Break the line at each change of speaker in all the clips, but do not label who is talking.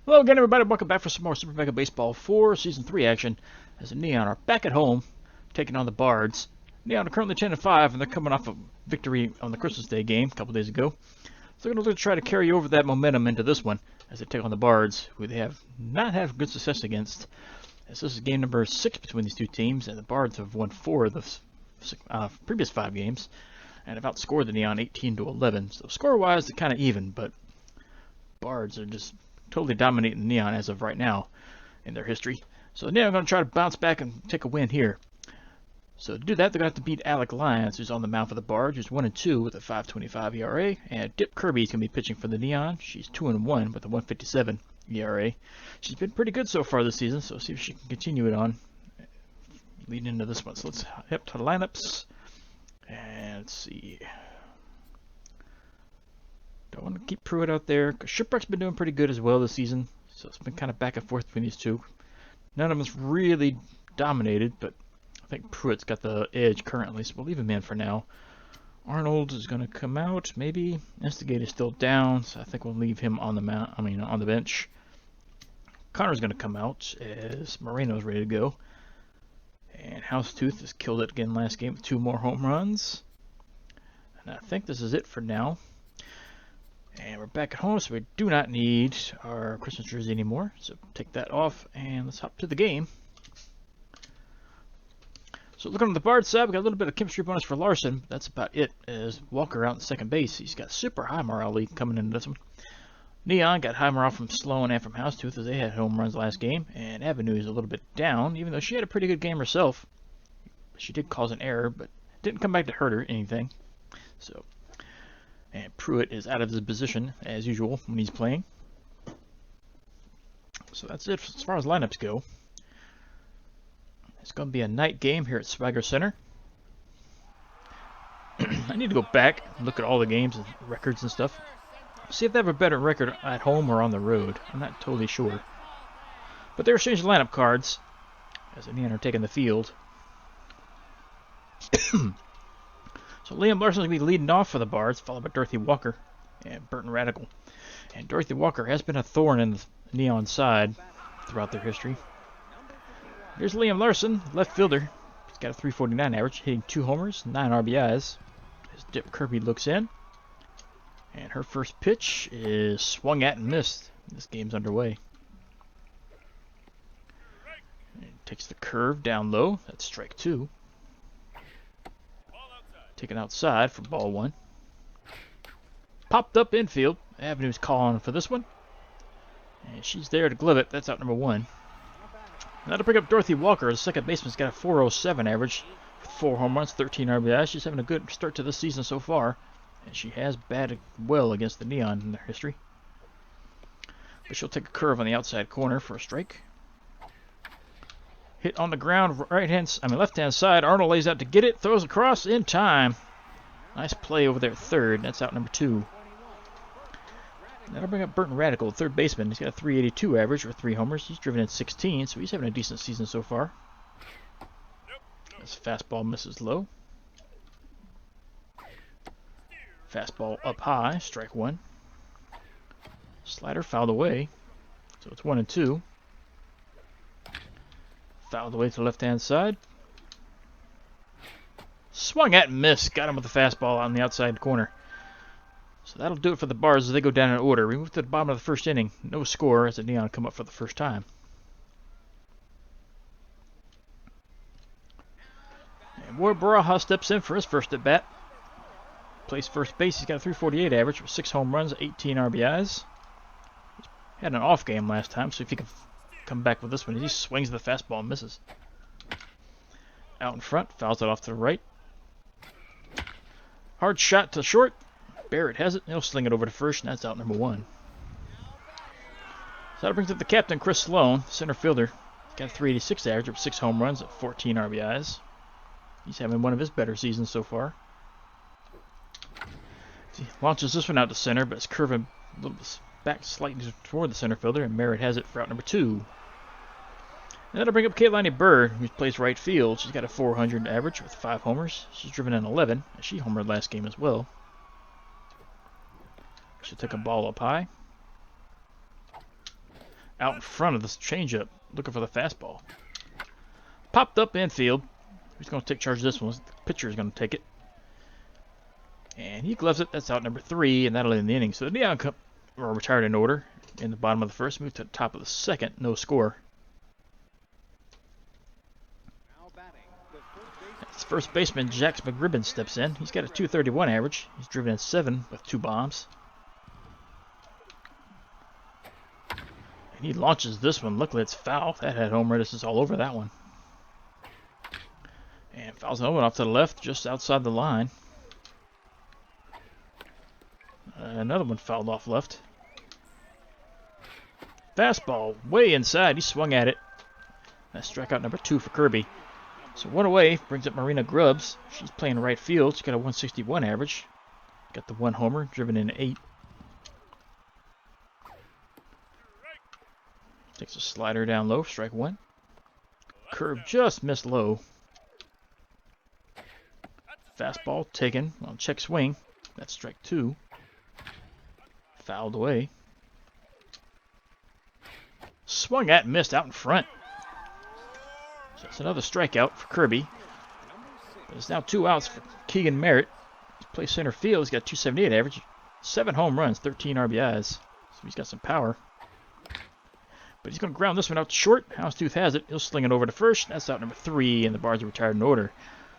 Hello again, everybody. Welcome back for some more Super Mega Baseball 4 Season 3 action as the Neon are back at home taking on the Bards. Neon are currently 10-5, and they're coming off a victory on the Christmas Day game a couple days ago. So they're going to try to carry over that momentum into this one as they take on the Bards, who they have not had good success against. As this is game number 6 between these two teams, and the Bards have won 4 of the previous 5 games and have outscored the Neon 18-11. So score-wise, they're kind of even, but Bards are just totally dominating Neon as of right now in their history. So Neon are going to try to bounce back and take a win here. So to do that, they're going to have to beat Alec Lyons, who's on the mound for the Bards, who's 1-2 with a 5.25 ERA, and Dip Kirby's going to be pitching for the Neon. She's 2-1 with a 1.57 ERA. She's been pretty good so far this season, so see if she can continue it on leading into this one. So let's hit to the lineups, and let's see. Don't want to keep Pruitt out there, because Shipwreck's been doing pretty good as well this season, so it's been kind of back and forth between these two. None of them's really dominated, but I think Pruitt's got the edge currently, so we'll leave him in for now. Arnold is going to come out, maybe. Instigate is still down, so I think we'll leave him on the on the bench. Connor's going to come out as Moreno's ready to go. And Housetooth has killed it again last game with 2 more home runs. And I think this is it for now. And we're back at home, so we do not need our Christmas jersey anymore. So take that off, and let's hop to the game. So looking on the Bard side, we got a little bit of chemistry bonus for Larson. But that's about it, as Walker out in second base. He's got super high morale lead coming into this one. Neon got high morale from Sloan and from Housetooth, as they had home runs last game. And Avenue is a little bit down, even though she had a pretty good game herself. She did cause an error, but didn't come back to hurt her anything. So... And Pruitt is out of his position, as usual, when he's playing. So that's it as far as lineups go. It's going to be a night game here at Swagger Center. I need to go back and look at all the games and records and stuff. See if they have a better record at home or on the road. I'm not totally sure. But they're changing lineup cards as the Neon are taking the field. So Liam Larson's going to be leading off for the Bards, followed by Dorothy Walker and Burton Radical. And Dorothy Walker has been a thorn in the Neon side throughout their history. Here's Liam Larson, left fielder. He's got a 349 average, hitting 2 homers, 9 RBIs. As Dip Kirby looks in. And her first pitch is swung at and missed. This game's underway. And takes the curve down low. That's strike 2. Taken outside for ball 1. Popped up infield. Avenue's calling for this one. And she's there to glove it. That's out number 1. And that'll bring up Dorothy Walker. The second baseman's got a 407 average with 4 home runs, 13 RBIs. She's having a good start to this season so far. And she has batted well against the Neon in their history. But she'll take a curve on the outside corner for a strike. Hit on the ground, left-hand side. Arnold lays out to get it, throws across in time. Nice play over there at third. That's out number 2. That'll bring up Burton Radical, third baseman. He's got a 382 average with 3 homers. He's driven in 16, so he's having a decent season so far. This fastball misses low. Fastball up high, strike 1. Slider fouled away, so it's 1-2. Fouled away to the left-hand side. Swung at and missed. Got him with the fastball on the outside corner. So that'll do it for the Bards as they go down in order. We move to the bottom of the first inning. No score as the Neon come up for the first time. And Ward Baraha steps in for his first at-bat. Plays first base. He's got a 348 average with 6 home runs, 18 RBIs. Had an off game last time, so if he can come back with this one, he swings the fastball and misses. Out in front, fouls it off to the right. Hard shot to short. Barrett has it. He'll sling it over to first, and that's out number 1. So that brings up the captain, Chris Sloan, center fielder. Got a 386 average with 6 home runs at 14 RBIs. He's having one of his better seasons so far. He launches this one out to center, but it's curving a little back slightly toward the center fielder, and Merritt has it for out number 2. And that'll bring up Kaitlani Bird, who plays right field. She's got a 400 average with 5 homers. She's driven in 11, and she homered last game as well. She'll take a ball up high. out in front of this changeup, looking for the fastball. Popped up infield. Who's going to take charge of this one? The pitcher is going to take it. And he gloves it. That's out number 3, and that'll end the inning. So the Neon are retired in order in the bottom of the first. Move to the top of the second. No score. As first baseman Jax McGribbon steps in. He's got a .231 average. He's driven in 7 with 2 bombs. And he launches this one. Luckily it's foul. That had home run. This is all over that one. And fouls another one off to the left, just outside the line. Another one fouled off left. Fastball way inside. He swung at it. That's strikeout number 2 for Kirby. So 1 away brings up Marina Grubbs. She's playing right field. She's got a 161 average. Got the 1 homer, driven in 8. Takes a slider down low, strike 1. Curve just missed low. Fastball taken on check swing. That's strike 2. Fouled away. Swung at and missed out in front. So that's another strikeout for Kirby. There's now 2 outs for Keegan Merritt. He plays center field. He's got 278 average. 7 home runs, 13 RBIs. So he's got some power. But he's going to ground this one out to short. Houndstooth has it. He'll sling it over to first. That's out number 3, and the Bards are retired in order.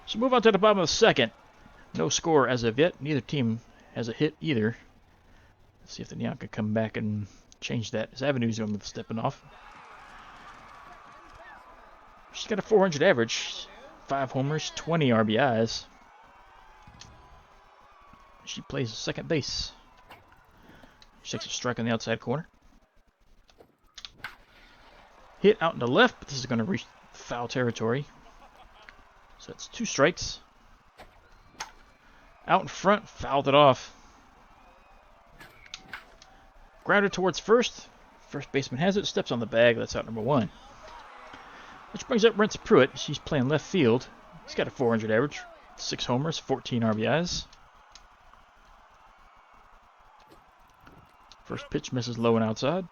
So move on to the bottom of the second. No score as of yet. Neither team has a hit either. Let's see if the Neon can come back and change that. His Avenue's going to be stepping off. She's got a 400 average. 5 homers, 20 RBIs. She plays second base. She takes a strike on the outside corner. Hit out in the left, but this is going to reach foul territory. So that's 2 strikes. Out in front, fouled it off. Grounded towards first. First baseman has it, steps on the bag. That's out number 1. Which brings up Rentz Pruitt. She's playing left field. He's got a 400 average. 6 homers, 14 RBIs. First pitch misses low and outside.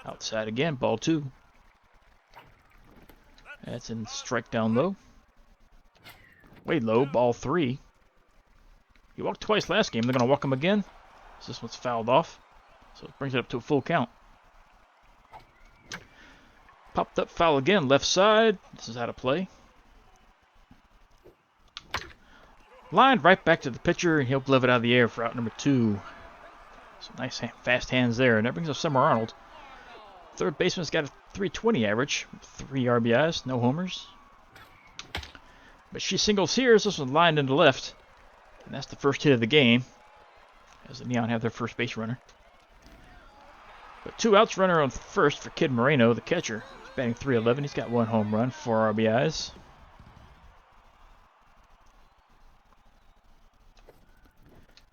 Outside again, ball 2. That's in strike down low. Way low, ball 3. He walked twice last game. They're going to walk him again. So this one's fouled off. So it brings it up to a full count. Popped up foul again, left side. This is how to play. Lined right back to the pitcher, and he'll glove it out of the air for out number 2. Some nice fast hands there. And that brings up Summer Arnold. Third baseman's got a 320 average, 3 RBIs, no homers. But she singles here, so this one's lined into left. And that's the first hit of the game, as the Neon have their first base runner. But 2 outs, runner on first for Kid Moreno, the catcher. He's batting .311. He's got 1 home run, 4 RBIs.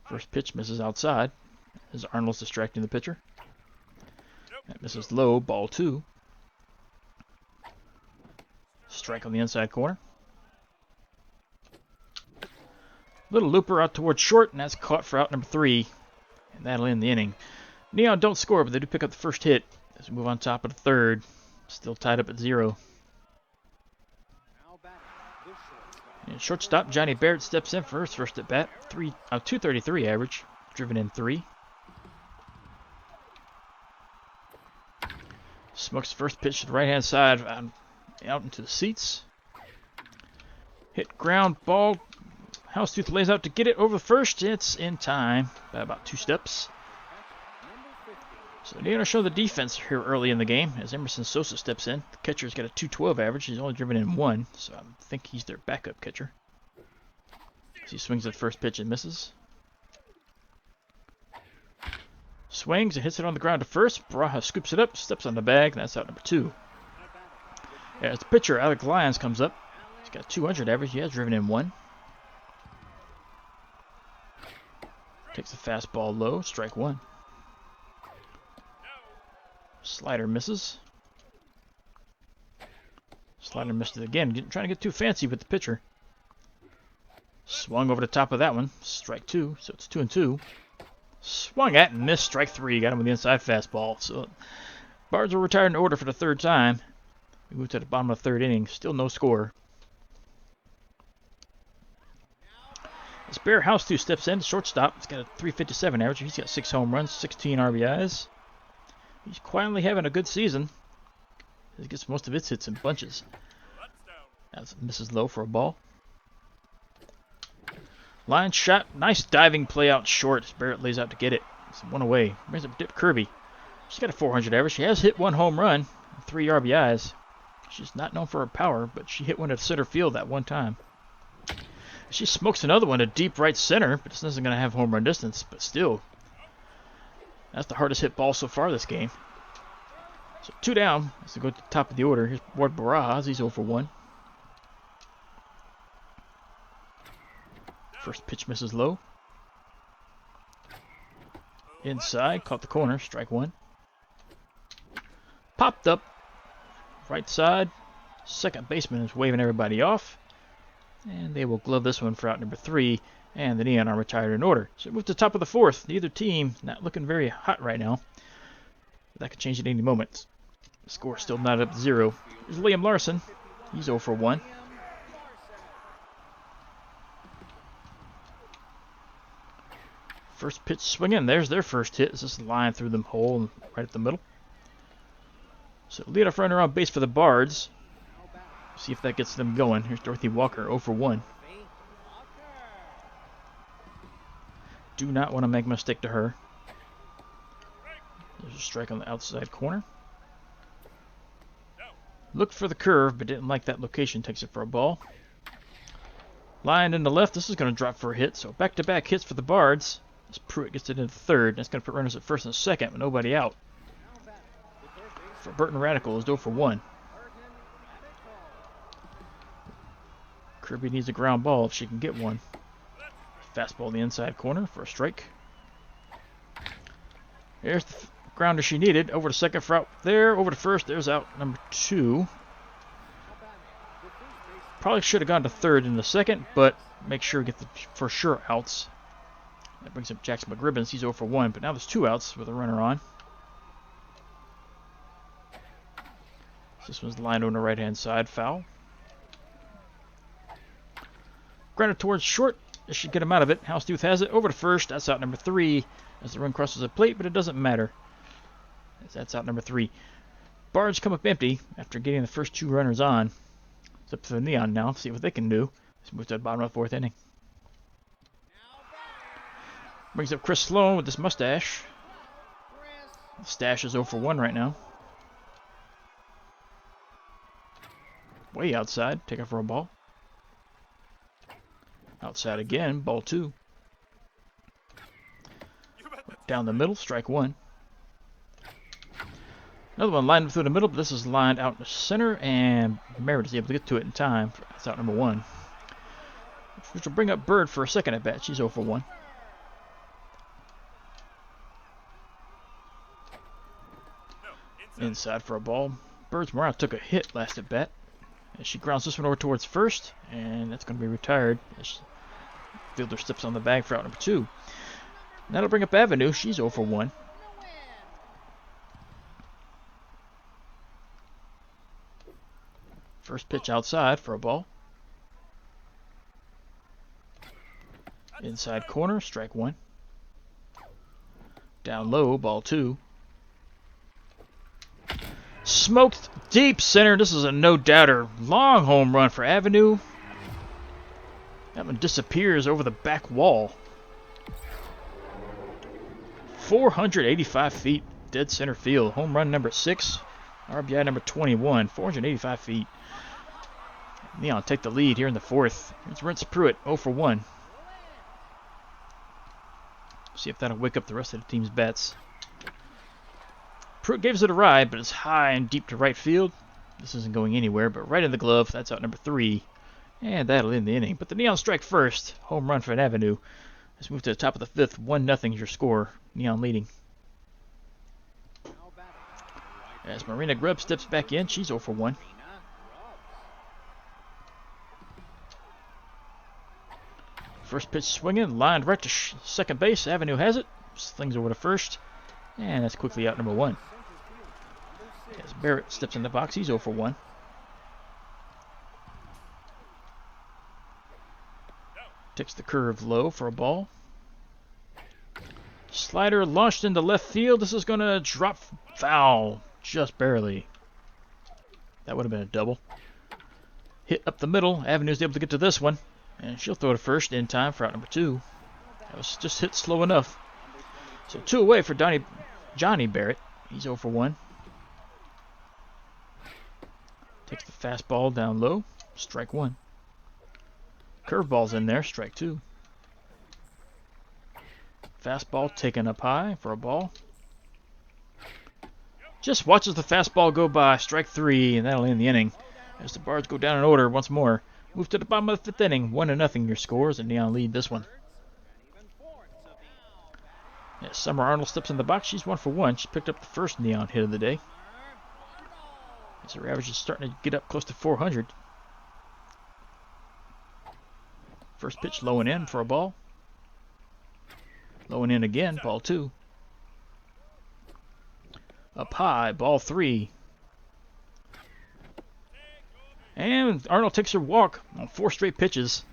First pitch misses outside, as Arnold's distracting the pitcher. That misses low, ball 2. Strike on the inside corner. Little looper out towards short, and that's caught for out number 3. And that'll end the inning. Neon don't score, but they do pick up the first hit as we move on top of the third. Still tied up at 0. And shortstop Johnny Barrett steps in for his first at bat. 233 average, driven in 3. Smokes the first pitch to the right-hand side, out into the seats. Hit ground ball. Houndstooth lays out to get it over first. It's in time by about 2 steps. So they're going to show the defense here early in the game as Emerson Sosa steps in. The catcher's got a 212 average. He's only driven in 1, so I think he's their backup catcher. As he swings at the first pitch and misses. Swings and hits it on the ground to first. Baraja scoops it up, steps on the bag, and that's out number 2. As the pitcher, Alec Lyons, comes up. He's got 200 average. He has driven in 1. Takes the fastball low, strike 1. Slider misses. Slider missed it again. Trying to get too fancy with the pitcher. Swung over the top of that one. Strike 2, so it's 2-2. Swung at and missed. Strike 3. Got him with the inside fastball. So Bards will retire in order for the third time. We move to the bottom of the third inning. Still no score. As Bear House-2 steps in, shortstop. He's got a .357 average. He's got 6 home runs, 16 RBIs. He's quietly having a good season. He gets most of his hits in bunches. That's misses low for a ball. Line shot. Nice diving play out short. Barrett lays out to get it. It's one away. Brings up Dip Kirby. She's got a .400 average. She has hit 1 home run, 3 RBIs. She's not known for her power, but she hit one at center field that one time. She smokes another one to deep right center, but this isn't going to have home run distance. But still, that's the hardest hit ball so far this game. So 2 down. Let's go to the top of the order. Here's Ward Barajas. He's 0 for 1. First pitch misses low. Inside, caught the corner, strike 1. Popped up, right side. Second baseman is waving everybody off. And they will glove this one for out number 3. And the Neon are retired in order. So we move to the top of the 4th. Neither team not looking very hot right now. But that could change at any moment. The score still not up to 0. Here's Liam Larson. He's 0 for 1. First pitch swinging. There's their first hit. It's just a line through the hole right at the middle. So leadoff runner on base for the Bards. See if that gets them going. Here's Dorothy Walker, 0 for 1. Do not want to make a mistake to her. There's a strike on the outside corner. Looked for the curve, but didn't like that location. Takes it for a ball. Line in the left. This is going to drop for a hit. So back-to-back hits for the Bards. As Pruitt gets it into third. That's going to put runners at first and second with nobody out. For Burton Radical is 0 for 1. Kirby needs a ground ball if she can get one. Fastball in the inside corner for a strike. There's the grounder she needed. Over to second for out there. Over to first. There's out number 2. Probably should have gone to third in the second, but make sure we get the for sure outs. That brings up Jackson McGribbons. He's 0 for 1, but now there's 2 outs with a runner on. This one's lined on the right-hand side. Foul. Grounded towards short. This should get him out of it. Houndstooth has it. Over to first. That's out number 3 as the run crosses the plate, but it doesn't matter. That's out number 3. Bards come up empty after getting the first 2 runners on. It's up to the Neon now. See what they can do. Let's move to the bottom of the 4th inning. Brings up Chris Sloan with this mustache. The stash is 0 for 1 right now. Way outside. Take it for a ball. Outside again. Ball 2. Down the middle. Strike 1. Another one lined through the middle, but this is lined out in the center, and Merritt is able to get to it in time. That's out number 1. Which will bring up Bird for a second at bat. She's 0 for 1. Inside for a ball. Bird's morale took a hit last at bat. As she grounds this one over towards first, and that's going to be retired. As fielder steps on the bag for out number 2. That'll bring up Avenue. She's 0 for 1. First pitch outside for a ball. Inside corner, strike 1. Down low, ball 2. Smoked deep center. This is a no-doubter. Long home run for Avenue. That one disappears over the back wall. 485 feet, dead center field. Home run number 6. RBI number 21. 485 feet. Neon take the lead here in the 4th. Here's Rentz Pruitt, 0 for 1. See if that'll wake up the rest of the team's bats. Pruitt gives it a ride, but it's high and deep to right field. This isn't going anywhere, but right in the glove. That's out number 3. And that'll end the inning. But the Neon strike first. Home run for an Avenue. Let's move to the top of the 5th. 1-0 is your score. Neon leading. As Marina Grubb steps back in, she's 0 for 1. First pitch swinging, lined right to second base. Avenue has it. slings over to first. And that's quickly out number 1. As Barrett steps in the box, he's 0 for 1. Takes the curve low for a ball. Slider launched into left field. This is going to drop foul. Just barely. That would have been a double. Hit up the middle. Avenue's able to get to this one. And she'll throw to first in time for out number 2. That was just hit slow enough. So 2 away for Johnny Barrett. He's 0 for 1. Takes the fastball down low. Strike 1. Curveball's in there. Strike 2. Fastball taken up high for a ball. Just watches the fastball go by. Strike 3, and that'll end the inning. As the Bards go down in order once more. Move to the bottom of the 5th inning. 1-0 your scores, and Neon lead this one. Yes, Summer Arnold steps in the box. She's 1 for 1. She picked up the first Neon hit of the day. As her average is starting to get up close to 400. First pitch low and in for a ball. Low and in again, ball 2. Up high, ball 3. And Arnold takes her walk on 4 straight pitches.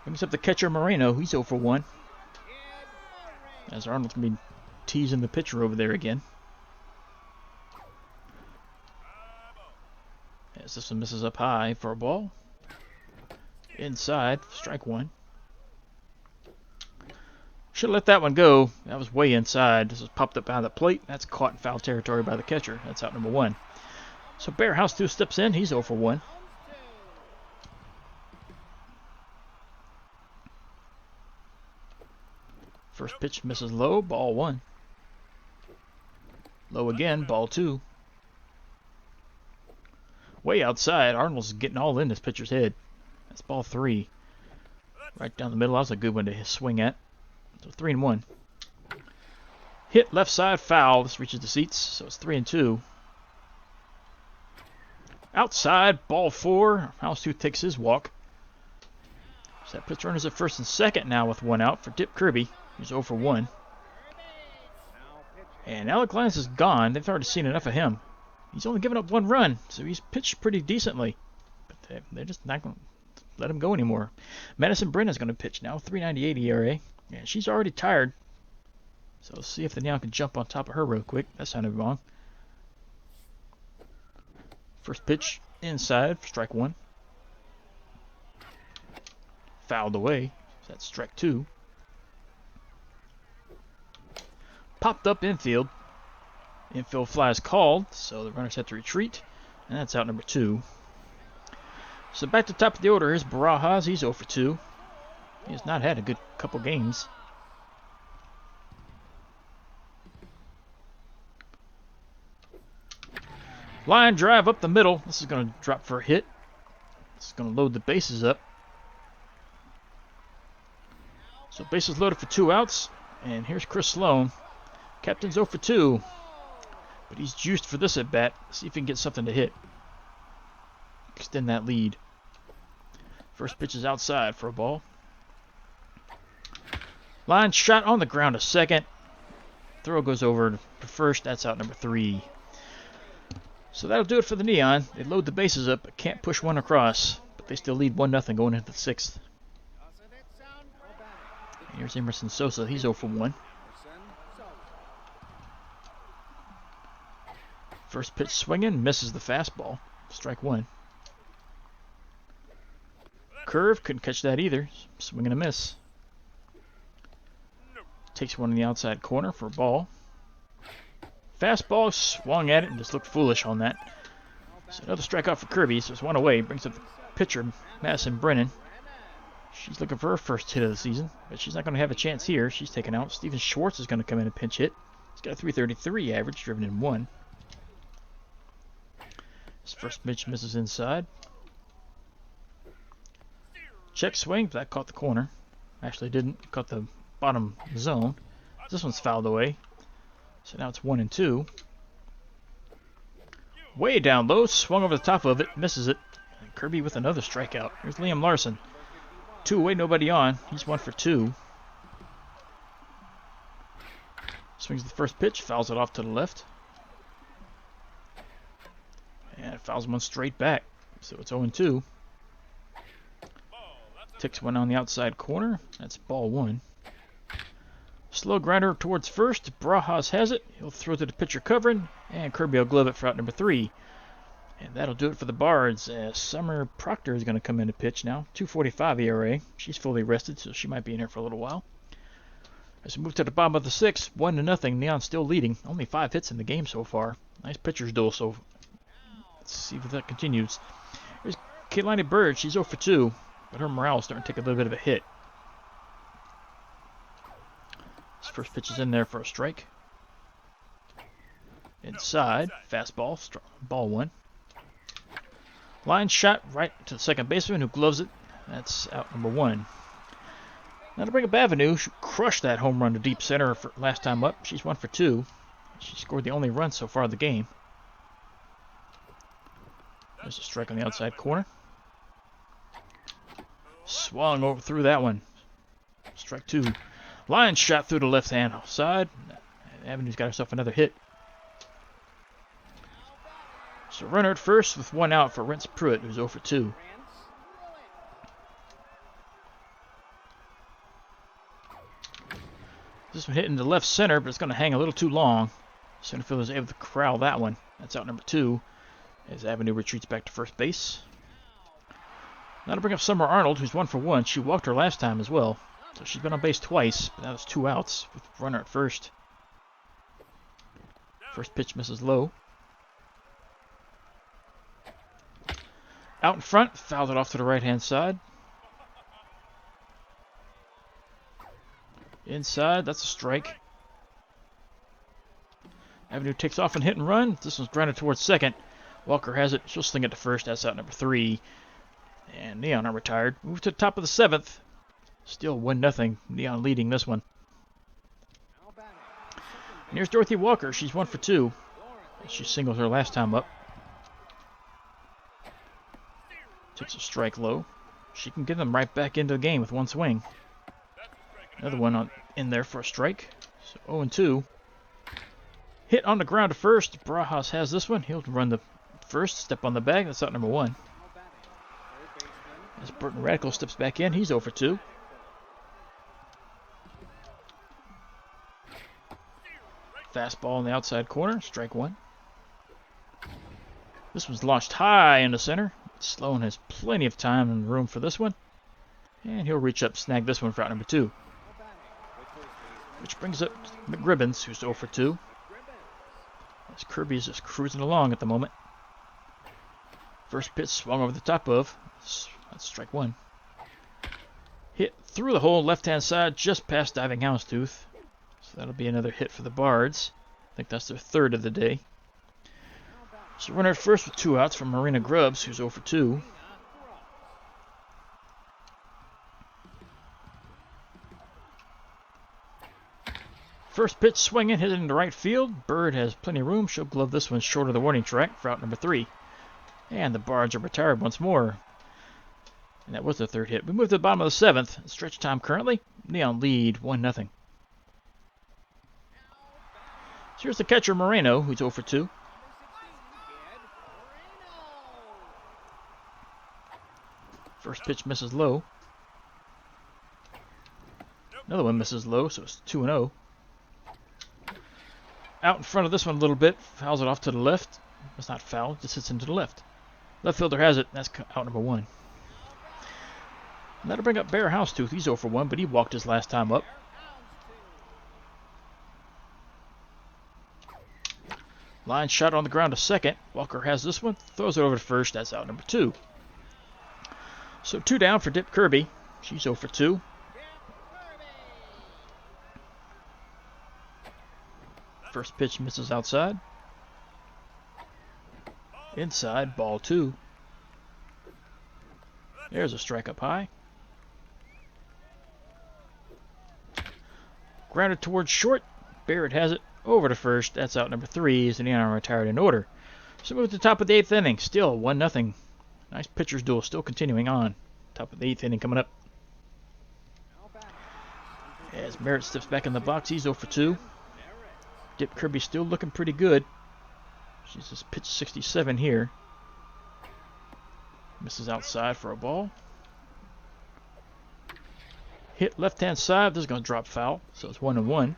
Brings up the catcher Moreno. He's 0 for 1. As Arnold's going to be teasing the pitcher over there again. As this one misses up high for a ball. Inside, strike 1. Should have let that one go. That was way inside. This was popped up behind the plate. That's caught in foul territory by the catcher. That's out number 1. So Bear House 2 steps in. He's 0 for 1. First pitch misses low. Ball 1. Low again. Ball 2. Way outside. Arnold's getting all in this pitcher's head. That's ball 3. Right down the middle. That was a good one to swing at. So 3-1. Hit left side foul. This reaches the seats. So it's 3-2. Outside, ball 4. House 2 takes his walk. So that puts runners at first and second now with 1 out for Dip Kirby. He's 0 for 1. And Alec Lyons is gone. They've already seen enough of him. He's only given up 1 run, so he's pitched pretty decently. But they're just not going to let him go anymore. Madison Brenna's going to pitch now. 3.98 ERA. And she's already tired. So let's see if the Neon can jump on top of her real quick. That sounded wrong. First pitch inside for strike 1. Fouled away. So that's strike 2. Popped up infield. Infield fly is called, so the runners have to retreat. And that's out number 2. So back to the top of the order. Here's Barajas. He's 0 for 2. He has not had a good couple games. Line drive up the middle. This is going to drop for a hit. This is going to load the bases up. So bases loaded for 2 outs. And here's Chris Sloan. Captain's 0 for 2. But he's juiced for this at bat. See if he can get something to hit. Extend that lead. First pitch is outside for a ball. Line shot on the ground to second. Throw goes over to first. That's out number 3. So that'll do it for the Neon. They load the bases up, but can't push one across. But they still lead 1-0 going into the 6th. And here's Emerson Sosa. He's 0 for 1. First pitch swinging, misses the fastball. Strike 1. Curve, couldn't catch that either. Swing and a miss. Takes one in the outside corner for a ball. Fastball, swung at it and just looked foolish on that. So another strikeout for Kirby, so it's 1 away. Brings up the pitcher, Madison Brennan. She's looking for her first hit of the season, but she's not going to have a chance here. She's taken out. Steven Schwartz is going to come in and pinch hit. He's got a 333 average, driven in 1. His first pitch misses inside. Check swing, that caught the corner. Actually didn't, caught the bottom zone. This one's fouled away. So now it's 1-2. Way down low, swung over the top of it, misses it. And Kirby with another strikeout. Here's Liam Larson. 2 away, nobody on. He's 1 for 2. Swings the first pitch, fouls it off to the left. And fouls one straight back. So it's 0-2. Ticks one on the outside corner. That's ball one. Slow grinder towards first. Barajas has it. He'll throw to the pitcher covering. And Kirby will glove it for out number 3. And that'll do it for the Bards. Summer Proctor is going to come in to pitch now. 2.45 ERA. She's fully rested, so she might be in here for a little while. As we move to the bottom of the 6th, 1-0. Neon still leading. Only 5 hits in the game so far. Nice pitcher's duel, so let's see if that continues. Here's Kaylani Bird. She's 0-2, but her morale is starting to take a little bit of a hit. This first pitch is in there for a strike. Inside, fastball, ball one. Line shot right to the second baseman who gloves it. That's out number 1. Now to bring up Avenue, she crushed that home run to deep center for last time up. She's 1-for-2. She scored the only run so far of the game. There's a strike on the outside corner. Swung over through that one. Strike 2. Line shot through the left-hand side. Avenue's got herself another hit. So runner at first with 1 out for Rents Pruitt, who's 0-for-2. This one hit into left center, but it's going to hang a little too long. Center fielder is able to corral that one. That's out number 2. As Avenue retreats back to first base. Now to bring up Summer Arnold, who's 1-for-1. She walked her last time as well. So she's been on base twice, but that was 2 outs with runner at first. First pitch misses low. Out in front, fouled it off to the right-hand side. Inside, that's a strike. Avenue takes off and hit and run. This one's grounded towards second. Walker has it. She'll sling it to first. That's out number 3. And Neon are retired. Move to the top of the 7th. Still 1-0. Neon leading this one. And here's Dorothy Walker. She's 1-for-2. She singled her last time up. Takes a strike low. She can get them right back into the game with 1 swing. Another one in there for a strike. So 0-2. Hit on the ground to first. Barajas has this one. He'll run the first. Step on the bag. That's out number 1. As Burton Radical steps back in, he's 0-for-2. Fastball in the outside corner. Strike 1. This one's launched high in the center. Sloan has plenty of time and room for this one. And he'll reach up, snag this one for out number 2. Which brings up McGribbons, who's 0-for-2. As Kirby's just cruising along at the moment. First pitch swung over the top of. That's strike 1. Hit through the hole, left-hand side, just past Diving Houndstooth. So that'll be another hit for the Bards. I think that's their 3rd of the day. So runner at first with 2 outs from Marina Grubbs, who's 0-for-2. First pitch swinging, hit it into right field. Bird has plenty of room. She'll glove this one short of the warning track for out number 3. And the Bards are retired once more. And that was the 3rd hit. We move to the bottom of the 7th. Stretch time currently. Neon lead 1-0. So here's the catcher Moreno, who's 0-for-2. First pitch misses low. Another one misses low, so it's 2-0. Out in front of this one a little bit. Fouls it off to the left. It's not foul, just hits into the left. Left fielder has it. That's out number 1. And that'll bring up Bear Houndstooth. He's 0-for-1, but he walked his last time up. Line shot on the ground to second. Walker has this one. Throws it over to first. That's out number 2. So 2 down for Dip Kirby. She's 0-for-2. First pitch misses outside. Inside, ball 2. There's a strike up high. Grounded towards short. Barrett has it over to first. That's out number 3. As the Neon retired in order. So move to the top of the 8th inning. Still 1-0. Nice pitcher's duel still continuing on. Top of the 8th inning coming up. As Merritt steps back in the box, he's 0-for-2. Dip Kirby still looking pretty good. She's just pitched 67 here. Misses outside for a ball. Hit left-hand side. This is going to drop foul, so it's 1-1.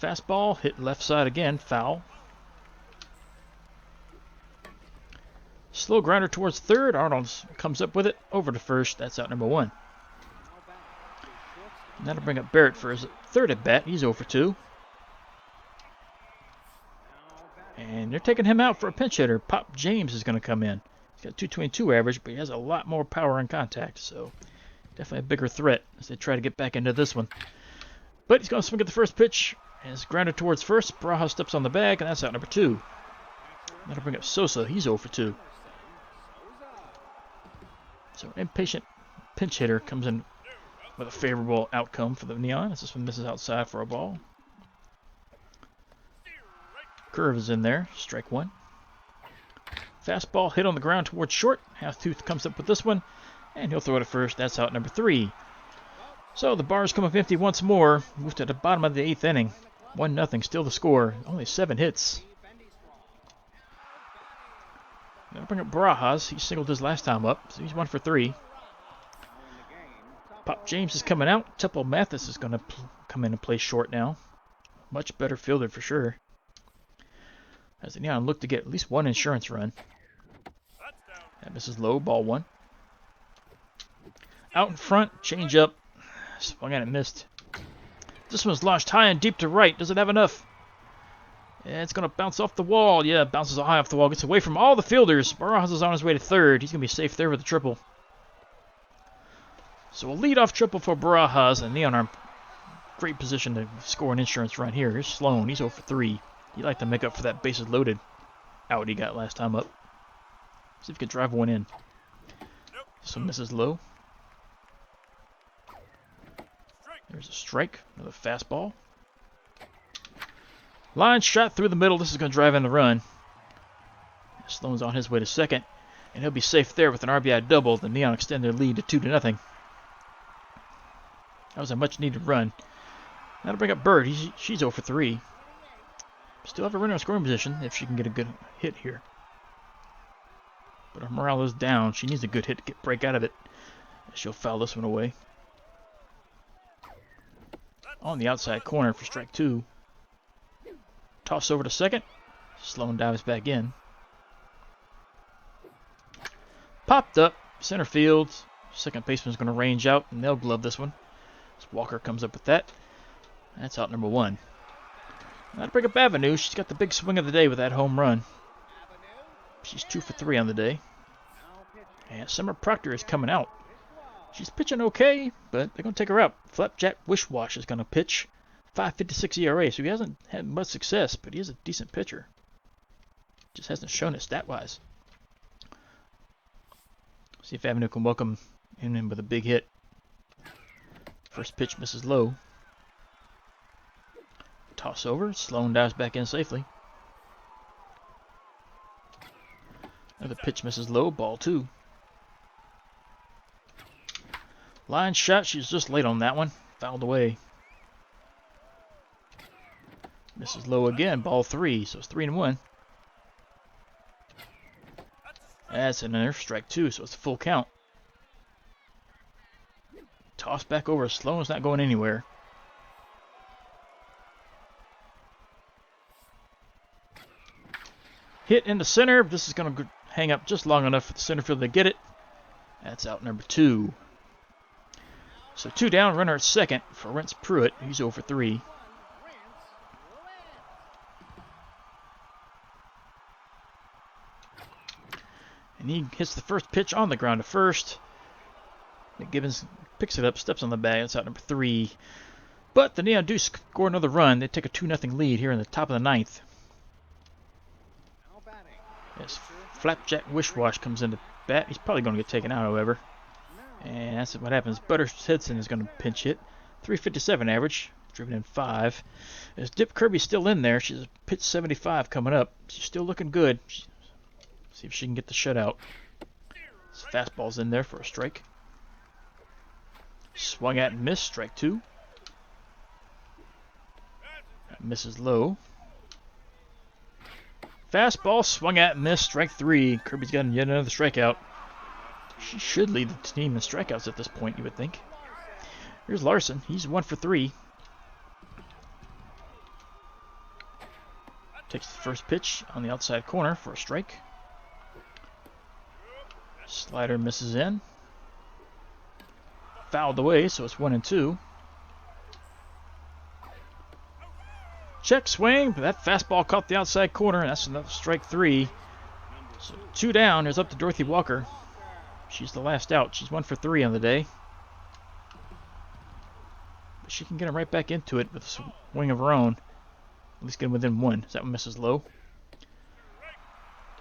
Fastball, hit left side again, foul. Slow grinder towards third. Arnold comes up with it, over to first. That's out number 1. And that'll bring up Barrett for his third at bat. He's 0 for 2. And they're taking him out for a pinch hitter. Pop James is going to come in. He's got 222 average, but he has a lot more power and contact, so definitely a bigger threat as they try to get back into this one. But he's going to swing at the first pitch. And it's grounded towards first. Barajas steps on the bag, and that's out number 2. That'll bring up Sosa. He's 0 for 2. So an impatient pinch hitter comes in with a favorable outcome for the Neon. This one misses outside for a ball. Curve is in there. Strike 1. Fastball hit on the ground towards short. Half-tooth comes up with this one, and he'll throw it at first. That's out number 3. So the Bards come up empty once more. Move to the bottom of the 8th inning. 1-0, still the score. Only 7 hits. That'll bring up Barajas. He singled his last time up, so he's 1 for 3. Pop James is coming out. Temple Mathis is going to come in and play short now. Much better fielder for sure. As the Neon look to get at least 1 insurance run. That misses low, ball 1. Out in front, change up. Swung at it, missed. This one's launched high and deep to right. Does it have enough? Yeah, it's going to bounce off the wall. Yeah, bounces high off the wall. Gets away from all the fielders. Barajas is on his way to third. He's going to be safe there with the triple. So a lead-off triple for Barajas, and Neon are in great position to score an insurance run here. Here's Sloan. He's 0 for 3. He'd like to make up for that bases loaded out he got last time up. See if he can drive one in. So misses low. There's a strike. Another fastball. Line shot through the middle. This is going to drive in the run. Sloan's on his way to second, and he'll be safe there with an RBI double. The Neon extend their lead to 2-0. That was a much-needed run. That'll bring up Bird. She's 0 for 3. Still have a runner in scoring position if she can get a good hit here. But her morale is down. She needs a good hit to break out of it. She'll foul this one away. On the outside corner for strike 2. Toss over to second. Sloan dives back in. Popped up. Center field. Second baseman's going to range out, and they'll glove this one. As Walker comes up with that. That's out number 1. That'll bring up Avenue. She's got the big swing of the day with that home run. She's 2 for 3 on the day. And Summer Proctor is coming out. She's pitching okay, but they're going to take her out. Flapjack Wishwash is going to pitch. 5.56 ERA, so he hasn't had much success, but he is a decent pitcher. Just hasn't shown it stat-wise. See if Avenue can welcome him in with a big hit. First pitch misses low. Toss over. Sloan dives back in safely. Another pitch misses low. Ball 2. Line shot. She's just late on that one. Fouled away. Misses low again. Ball 3. So it's 3-1. That's another strike 2. So it's a full count. Toss back over. Sloan's not going anywhere. Hit in the center. This is going to hang up just long enough for the center field to get it. That's out number 2. So 2 down, runner at second for Rentz Pruitt. He's 0 for 3. And he hits the first pitch on the ground to first. Nick Gibbons picks it up, steps on the bag. That's out number 3. But the Neon do score another run. They take a 2-0 lead here in the top of the 9th. Yes, Flapjack Wishwash comes into bat. He's probably going to get taken out, however. And that's what happens. Butters Hudson is going to pinch hit. 357 average. Driven in 5. As Dip Kirby's still in there. She's a pitch 75 coming up. She's still looking good. See if she can get the shutout. This fastball's in there for a strike. Swung at and missed. Strike 2. Misses low. Fastball swung at and missed. Strike 3. Kirby's got yet another strikeout. She should lead the team in strikeouts at this point, you would think. Here's Larson. He's 1 for 3. Takes the first pitch on the outside corner for a strike. Slider misses in. Fouled away, so it's 1-2. Check swing, but that fastball caught the outside corner, and that's another strike 3. So 2 down. Here's up to Dorothy Walker. She's the last out. She's 1 for 3 on the day. But she can get him right back into it with a swing of her own. At least get him within 1. That one misses low.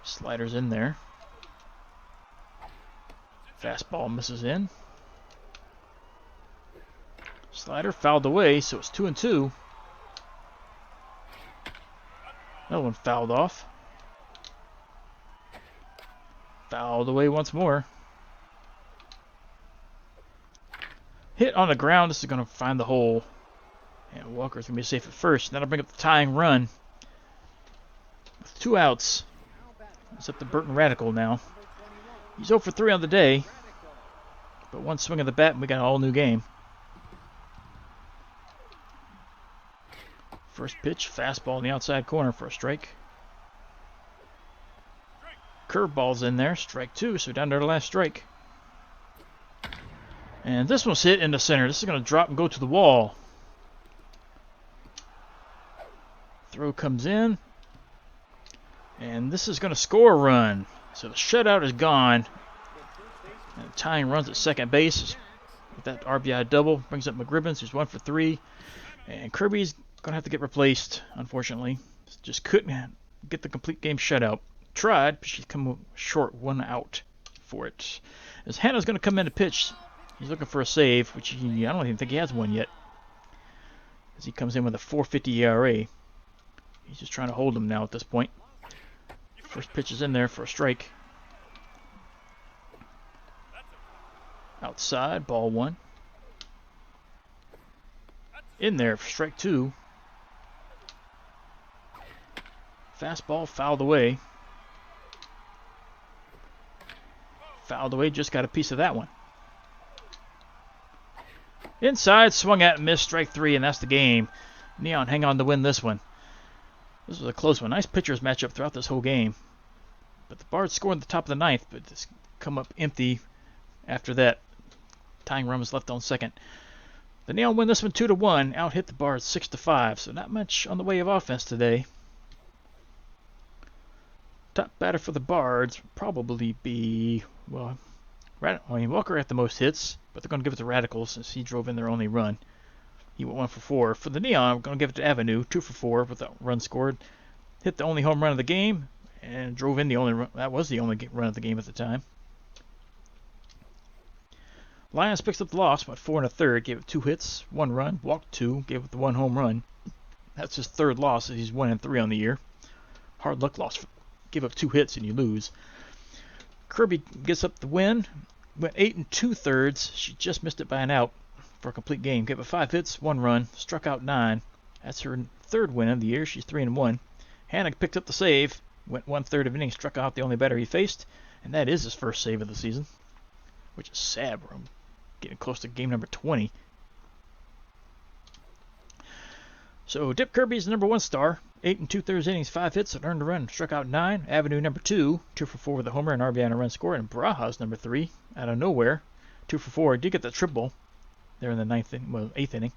Slider's in there. Fastball misses in. Slider fouled away, so it's 2-2. Another one fouled off. Fouled away once more. Hit on the ground. This is going to find the hole. And Walker's going to be safe at first. That'll bring up the tying run. With 2 outs. It's up to Burton Radical now. He's 0 for 3 on the day. But 1 swing of the bat and we got an all-new game. First pitch, fastball in the outside corner for a strike. Curveball's in there, strike 2, so down to the last strike. And this one's hit in the center. This is going to drop and go to the wall. Throw comes in. And this is going to score a run. So the shutout is gone. And tying runs at second base. With that RBI double, brings up McGribbons, who's 1 for 3. And Kirby's going to have to get replaced, unfortunately. Just couldn't get the complete game shutout. Tried, but she's come short, 1 out for it. As Hannah's going to come in to pitch, he's looking for a save, which I don't even think he has one yet. As he comes in with a 4.50 ERA. He's just trying to hold him now at this point. First pitch is in there for a strike. Outside, ball 1. In there for strike 2. Fastball fouled away. Fouled away, just got a piece of that one. Inside, swung at, missed, strike 3, and that's the game. Neon hang on to win this one. This was a close one. Nice pitchers matchup throughout this whole game. But the Bards scored in the top of the 9th, but it's come up empty after that. Tying run was left on second. The Neon win this one 2-1. Out hit the Bards 6-5. So not much on the way of offense today. Top batter for the Bards would probably be, well, Walker had the most hits, but they're going to give it to Radical since he drove in their only run. He went 1 for 4. For the Neon, we're going to give it to Avenue, 2 for 4 with a run scored. Hit the only home run of the game and drove in the only run. That was the only run of the game at the time. Lions picks up the loss, went 4 1/3, gave it 2 hits, 1 run, walked 2, gave it the 1 home run. That's his 3rd loss, as he's 1-3 on the year. Hard luck loss. Give up 2 hits and you lose. Kirby gets up the win. Went 8 2/3. She just missed it by an out for a complete game. Gave it 5 hits, 1 run, struck out 9. That's her 3rd win of the year. She's 3-1. Hannah picked up the save. Went 1/3 of innings, struck out the only batter he faced, and that is his first save of the season, which is sad. We're getting close to game number 20. So Dip Kirby's the number 1 star. 8 2/3 innings, 5 hits, and earned a run, struck out 9. Avenue number 2, 2 for 4 with a homer and RBI and a run scored. And Barajas number 3, out of nowhere, 2 for 4. Did get the triple there in the 8th inning,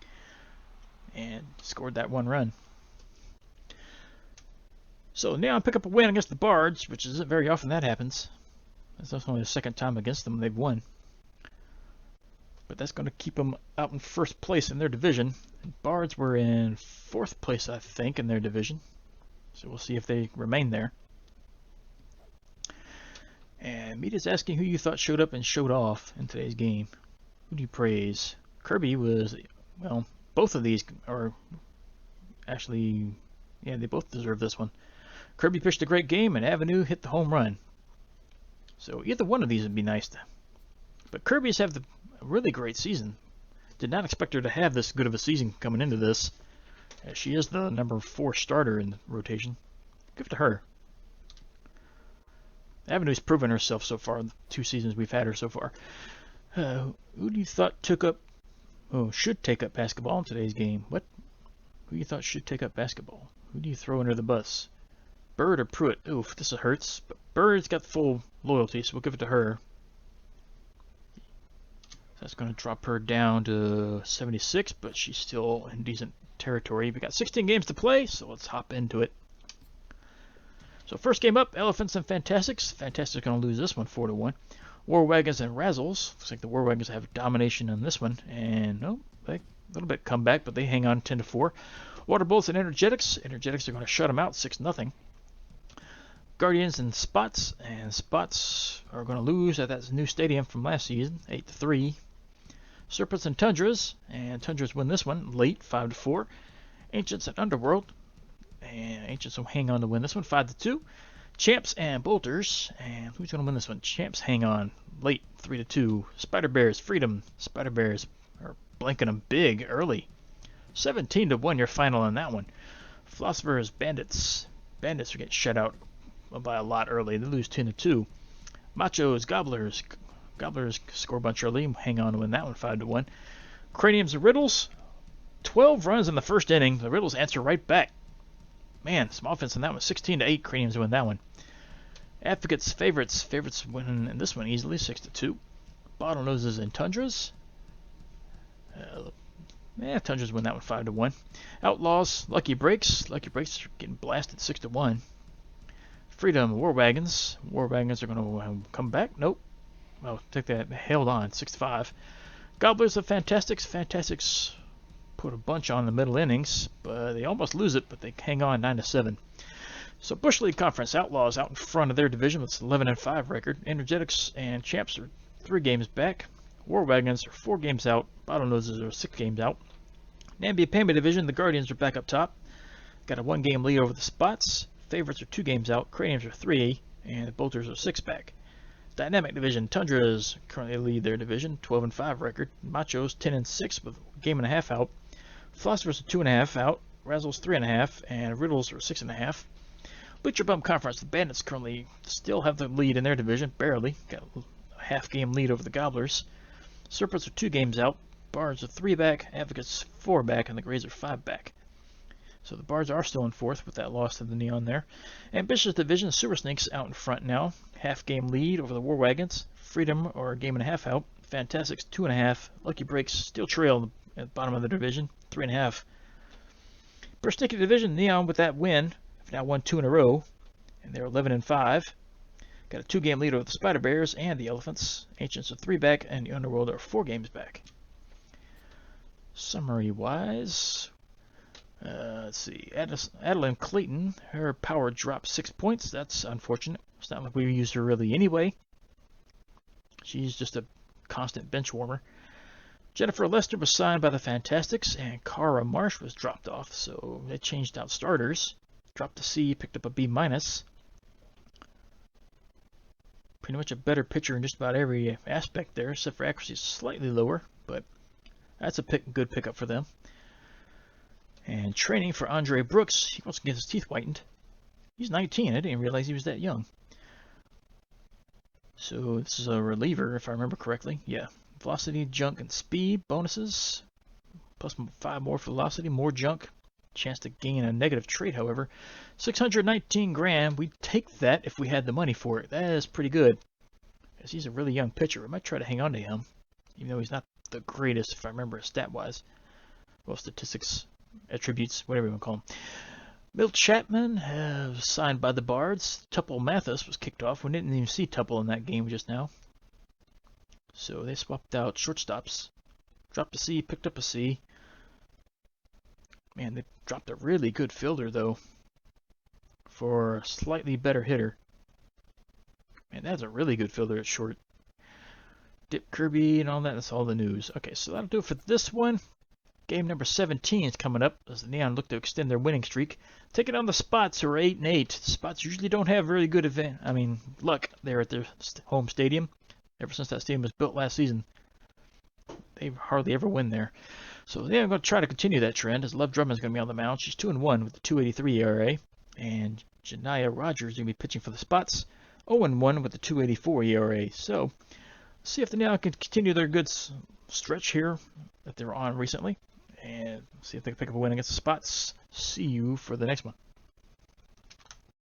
and scored that 1 run. So Neon pick up a win against the Bards, which isn't very often that happens. That's only the 2nd time against them they've won. But that's going to keep them out in 1st place in their division. And Bards were in 4th place, I think, in their division. So we'll see if they remain there. And Mita's asking who you thought showed up and showed off in today's game. Who do you praise? Kirby was, well, both of these are actually, yeah, they both deserve this one. Kirby pitched a great game, and Avenue hit the home run. So either one of these would be nice to. But Kirby's have a really great season. Did not expect her to have this good of a season coming into this. She is the number 4 starter in the rotation. Give it to her. Avenue's proven herself so far in the 2 seasons we've had her so far. Who do you thought should take up basketball in today's game? What? Who do you thought should take up basketball? Who do you throw under the bus? Bird or Pruitt? Oof, this hurts. But Bird's got full loyalty, so we'll give it to her. That's going to drop her down to 76, but she's still in decent territory. We got 16 games to play, so let's hop into it. So first game up, Elephants and Fantastics. Fantastics going to lose this one 4-1. War Wagons and Razzles. Looks like the War Wagons have domination on this one, and a little bit comeback, but they hang on 10-4. Water Bolts and Energetics. Energetics are going to shut them out 6-0. Guardians and Spots are going to lose at that new stadium from last season, 8-3. Serpents and Tundras win this one late, 5-4. Ancients and Underworld, and Ancients will hang on to win this one, 5-2. Champs and Bolters, and who's going to win this one? Champs hang on late, 3-2. Spider Bears, Freedom. Spider Bears are blanking them big early, 17-1 your final on that one. Philosophers, Bandits are getting shut out by a lot early. They lose 10-2. Machos, Gobblers score a bunch early, hang on to win that one 5-1. Craniums and Riddles, 12 runs in the first inning. The Riddles answer right back. Man, some offense in that one. 16-8. Craniums win that one. Advocates, Favorites win in this one easily, 6-2. Bottlenoses and Tundras. Tundras win that one 5-1. Outlaws, Lucky Breaks are getting blasted 6-1. Freedom, War Wagons are going to come back. Nope. Oh, take that. Held on 6-5. Gobblers of Fantastics put a bunch on the middle innings, but they almost lose it, but they hang on 9-7. So Bush League Conference, Outlaws out in front of their division with 11-5 record. Energetics and Champs are 3 games back. War Wagons are 4 games out. Bottlenoses are 6 games out. Namibia Payment Division, the Guardians are back up top. Got a 1-game lead over the Spots. Favorites are 2 games out. Craniums are 3, and the Bolters are 6 back. Dynamic Division, Tundras currently lead their division, 12-5 record. Machos 10-6 with a game and a half out. Philosophers are 2.5 out. Razzles 3.5, and Riddles are 6.5. Bleacher Bump Conference, the Bandits currently still have the lead in their division, barely. Got a half-game lead over the Gobblers. Serpents are 2 games out. Bards are 3 back. Advocates 4 back, and the Grays are 5 back. So the Bards are still in 4th with that loss to the Neon there. Ambitious Division, Sewer Snakes out in front now. Half-game lead over the War Wagons. Freedom are a game and a half out. Fantastics 2.5. Lucky Breaks still trail at the bottom of the division, 3.5. Persnickety Division, Neon with that win, have now won 2 in a row, and they're 11-5. Got a 2-game lead over the Spider Bears and the Elephants. Ancients are 3 back, and the Underworld are 4 games back. Summary-wise, let's see. Adeline Clayton, her power dropped 6 points. That's unfortunate. It's not like we used her really anyway. She's just a constant bench warmer. Jennifer Lester was signed by the Fantastics, and Cara Marsh was dropped off, so they changed out starters. Dropped a C, picked up a B-. Pretty much a better pitcher in just about every aspect there, except for accuracy slightly lower, but that's a good pickup for them. And training for Andre Brooks. He wants to get his teeth whitened. He's 19. I didn't realize he was that young. So this is a reliever, if I remember correctly. Yeah. Velocity, junk, and speed bonuses. Plus 5 more for velocity, more junk. Chance to gain a negative trait, however. 619 grand. We'd take that if we had the money for it. That is pretty good. Because he's a really young pitcher. I might try to hang on to him. Even though he's not the greatest, if I remember, stat-wise. Well, statistics, attributes, whatever you want to call him. Milt Chapman signed by the Bards. Tupple Mathis was kicked off. We didn't even see Tupple in that game just now. So they swapped out shortstops. Dropped a C, picked up a C. Man, they dropped a really good fielder, though, for a slightly better hitter. Man, that's a really good fielder at short. Dip Kirby and all that, that's all the news. Okay, so that'll do it for this one. Game number 17 is coming up as the Neon look to extend their winning streak. Taking on the Spots, who are 8-8. The Spots usually don't have very good luck there at their home stadium. Ever since that stadium was built last season, they hardly ever win there. So yeah, I'm going to try to continue that trend as Love Drummond's going to be on the mound. She's 2-1 with a 2.83 ERA, and Janiyah Rogers is going to be pitching for the Spots, 0-1 with a 2.84 ERA. So see if the Neon can continue their good stretch here that they're on recently, and see if they can pick up a win against the Spots. See you for the next one.